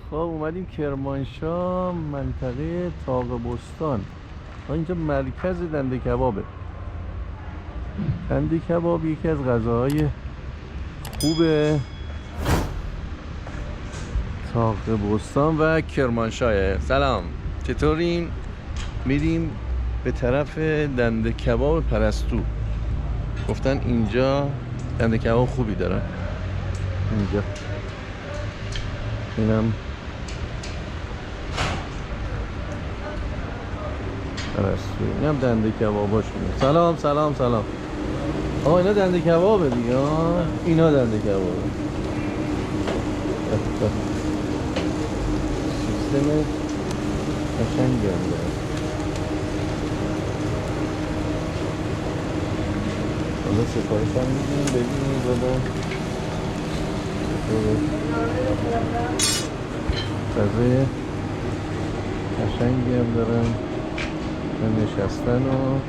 خب اومدیم کرمانشاه منطقه طاق بستان. اینجا مرکز دنده کبابه. دنده کباب یکی از غذاهای خوبه طاق بستان و کرمانشاه. سلام، چطورین؟ میریم به طرف دنده کباب پرستو. گفتن اینجا دنده کباب خوبی دارن. اینجا اینم پرستو، اینم دنده کباباشونه. سلام سلام سلام. آقا اینا دنده کبابه دیگه. اینا دنده کبابه. سیستم قشنگی هم داره. حالا سفارش هم میدیم ببینید بالا غذای قشنگی هم دارن و نشستن و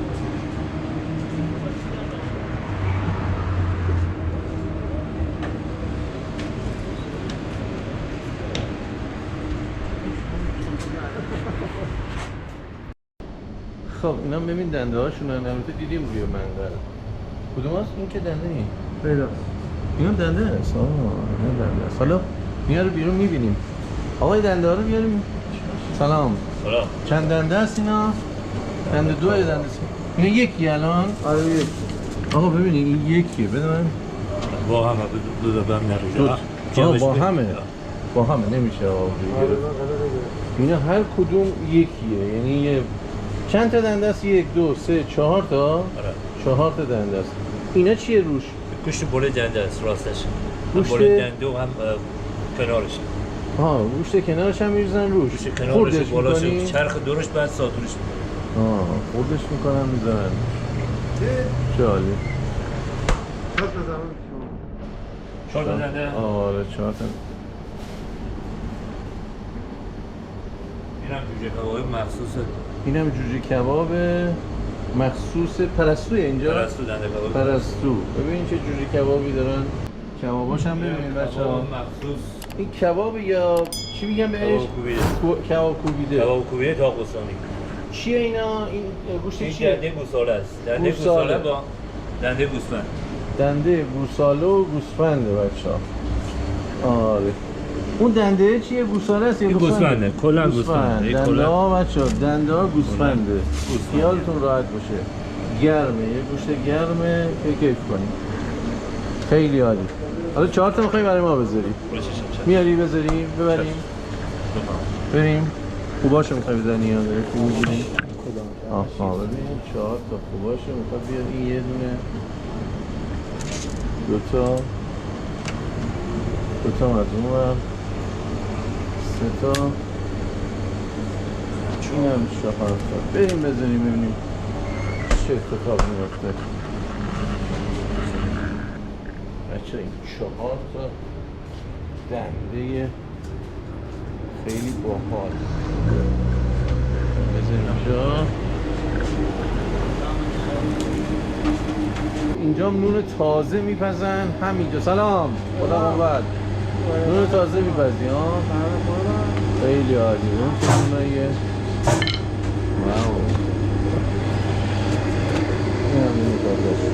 خب اینا ببین دنده هاشون البته دیدیم روی منقل. کدوم هست؟ این که دنده نیم پیداست. اینا دنده هست. اینا دنده هست. حالا اینا رو بیرون میبینیم. آقای دنده ها رو بیاریم. سلام. سلام. چند دنده هست اینا؟ دنده دو دنده سه. اینا یکی الان؟ آره یک. آقا ببینید این یکیه. بده من. با همه دو تا نمیشه. با همه. با همه نمیشه آقا. اینا هر کدوم یکیه. یعنی یه چند تا دنده است؟ 1 2 3 4 تا. آره. 4 تا دنده است. اینا چیه روش؟ گوشت بوله دنده است راستش. گوشت بوله دنده و هم کنارش. گوشت کنارش هم می‌ریزن روش. گوشت کنارش بالاش چرخ درش بعد ساتورش. خوردش میکنن میزنن. چه عالی. 4 تا دنده. آره 4 تا. اینم جوجه کباب مخصوصه. اینم جوجه کباب مخصوص پرستوی اینجا. پرستو دنده کباب. پرستو. ببین چه جوجه کبابی دارن. کباباش هم ببینید بچه‌ها. مخصوص. این کباب یا چی میگن بهش؟ کباب کوبیده. کباب کوبیده طاقستانی. چیه اینا؟ این گوشت این چیه؟ دنده گوساله است. دنده گوساله با دنده گوسفند. دنده گوساله و گوسفنده بچه‌ها. آره. اون دنده چیه؟ گوساله است یا گوسفنده؟ کلا گوسفنده. دنده ها بچه‌ها، دنده ها گوسفنده. خیالتون راحت باشه. گرمه، یه گوشت گرمه که کیف کنیم. خیلی عالی. حالا 4 تا می‌خوای برای ما بذاری؟ میاری بذاریم، ببریم. بریم. خوباشو می‌خوای بزنی یا داری خوب می‌گیری؟ آها ببین 4 تا خوباشو می‌خواد بیاری. یه دونه 2 تا 2 تا از اون ور 3 تا اینم 4 تا. بریم بزنیم ببینیم چه اتفاق میفته. بچه این 4 تا دنده خیلی باحال. بزنیم اینجا نون تازه میپزن همینجا. سلام خدا قوت. نون تازه میپزی ها؟ خیلی عالی. اون چه نوناییه؟ واو. این هم نون تازه.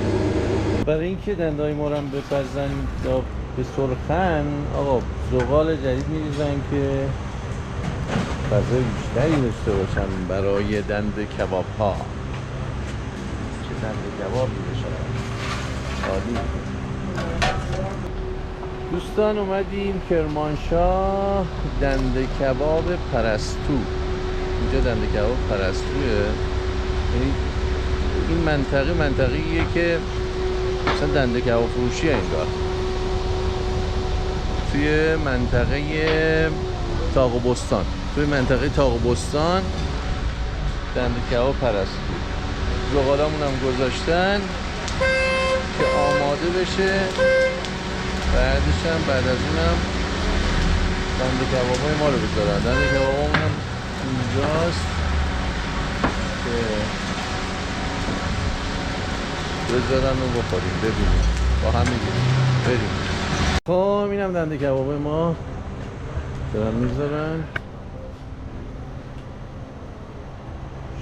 برای اینکه دندای ما رو هم بپزن یا به سرخن آقا زغال جدید میریزن که فضای بیشتری داشته باشن برای دنده کباب ها. چه دنده کبابی بشه عالی. دوستان اومدیم کرمانشاه دنده کباب پرستو. اینجا دنده کباب پرستوه. یعنی این منطقه‌ایه که مثلا دنده کباب فروشیه انگار. توی منطقه طاق بستان. توی منطقه طاق بستان دنده کباب پرستو. زغالامون هم گذاشتن که آماده بشه. بعدش هم بعد از اونم دنده کبابای ما رو بذارن. دنده کبابامون هم اینجاست که بذارن و بخوریم. ببینیم با هم میگیم بریم. خب اینم دنده کبابای ما دارن میذارن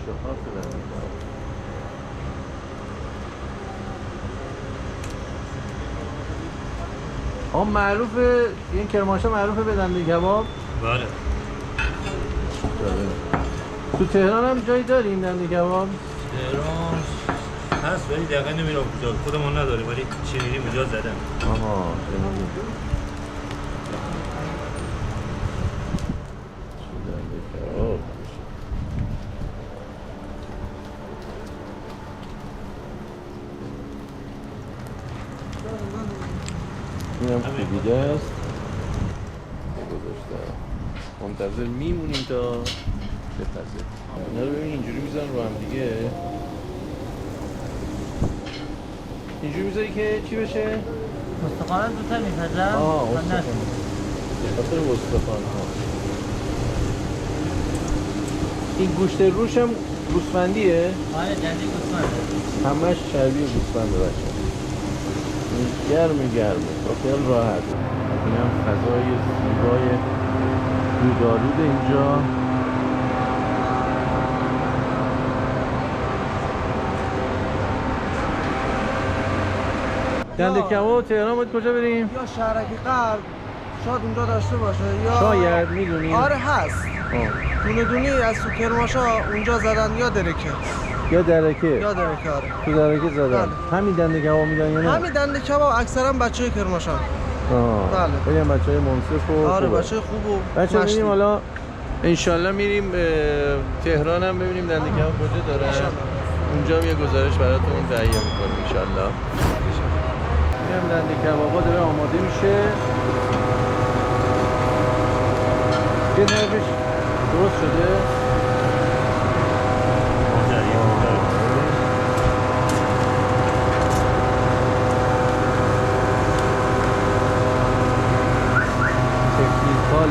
شهات دارن معروفه این کرمانشاه معروفه به دنده کباب؟ بله. تو تهران هم جایی داریم دنده کباب؟ تهران هست ولی دقیقا نمیرم کجا خودمون نداریم ولی شنیدیم اونجا زدن. آها شنیدیم. دنده کباب این هم کوبیده است گذاشته منتظر میمونیم تا بپزه اینا رو ببین اینجوری میزن رو هم دیگه اینجوری میذاری که چی بشه؟ مستقالا زودتر میپزم استخوان خاطر استخوان ها این گوشت روش هم گوسفندیه؟ آره دنده گوسفنده همش چربی گوسفنده بچه گرمه با خیال راحت این هم فضای زیبای دودآلود اینجا دنده کباب تهران باید کجا بریم؟ یا شهرک غرب شاید اونجا داشته باشه یا شاید میدونی؟ آره هست دونه دونی از تو کرمانشاه اونجا زدن یا درکه یا درکه آره تو درکه زدن بله. همین دنده کباب میدن یا نه؟ همین دنده کباب اکثرا بچه کرمانشاه بله. خیلی هم بچه های منصف و آره خوبه. بچه خوب و بچه مشتی. میریم حالا انشالله میریم تهران هم ببینیم دنده کباب کجا داره اونجا هم یه گزارش براتون تهیه میکنیم انشالله میریم دنده کبابا داره آماده میشه یه طرفش درست شده تکنیکال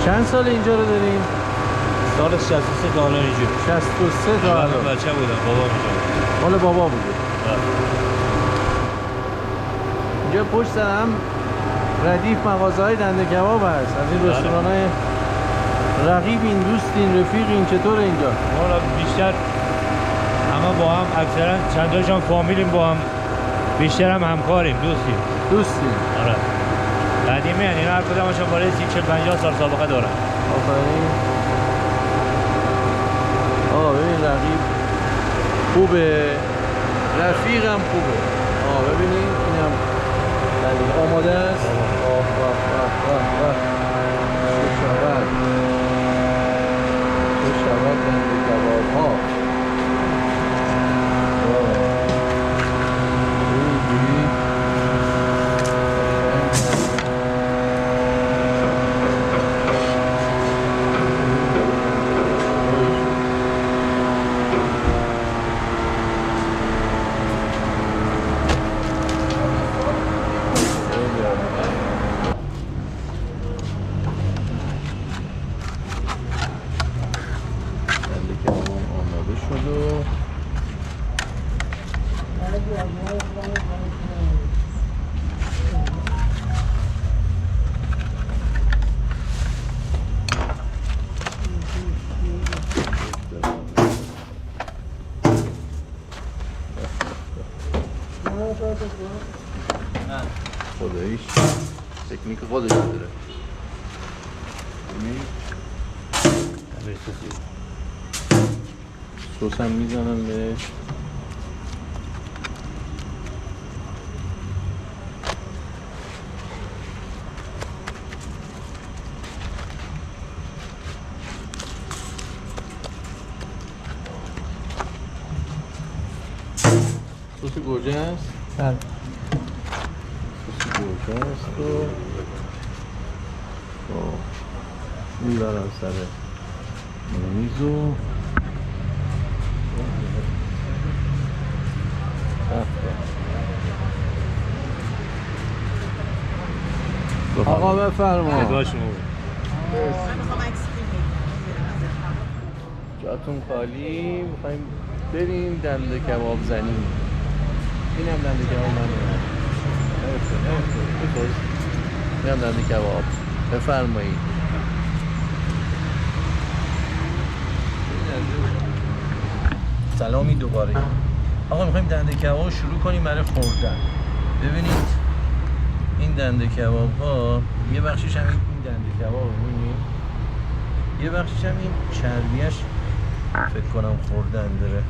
چند سال اینجا رو داریم؟ سال 63 تا الان اینجا 63 تا الان بچه بودم بابا اینجا مال بابا بوده اینجا پشت هم ردیف مغازه های دنده کباب هست از این رستوران های رقیبین دوستین رفیقین چطور اینجا؟ ما را بیشتر همه با هم اکثرا چنداشان فامیلیم با هم بیشتر هم همکاریم دوستیم آره قدیمی هن اینا هر کدامشون بالای 30-40-50 سال سابقه دارن آفرین ببین رقیب خوبه رفیقم خوبه ببینید اینم آماده است چه شود دنده کباب ها خداییش تکنیک خودش داره سس هم میزنن بهش سس گوجه است؟ بله سس گوجه است و میبرن سر میزو آقا بفرما. خدا شما جاتون خالی. میخوایم بریم دنده کباب زنی. اینم دنده کباب منه. اینم دنده کباب. بفرمایید. سلامی دوباره. آقا میخوایم دنده کباب شروع کنیم برای خوردن. ببینید این دنده کباب ها یه بخشش هم این دنده کباب رو می‌بینید، یه بخشش هم این چربیش فکر کنم خوردن داره.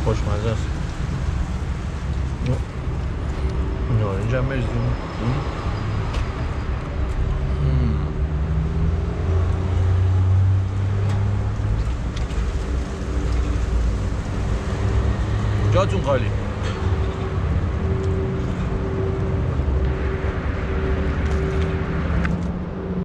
خوشمزه است. نارنج هم بریزیم. جاتون خالی.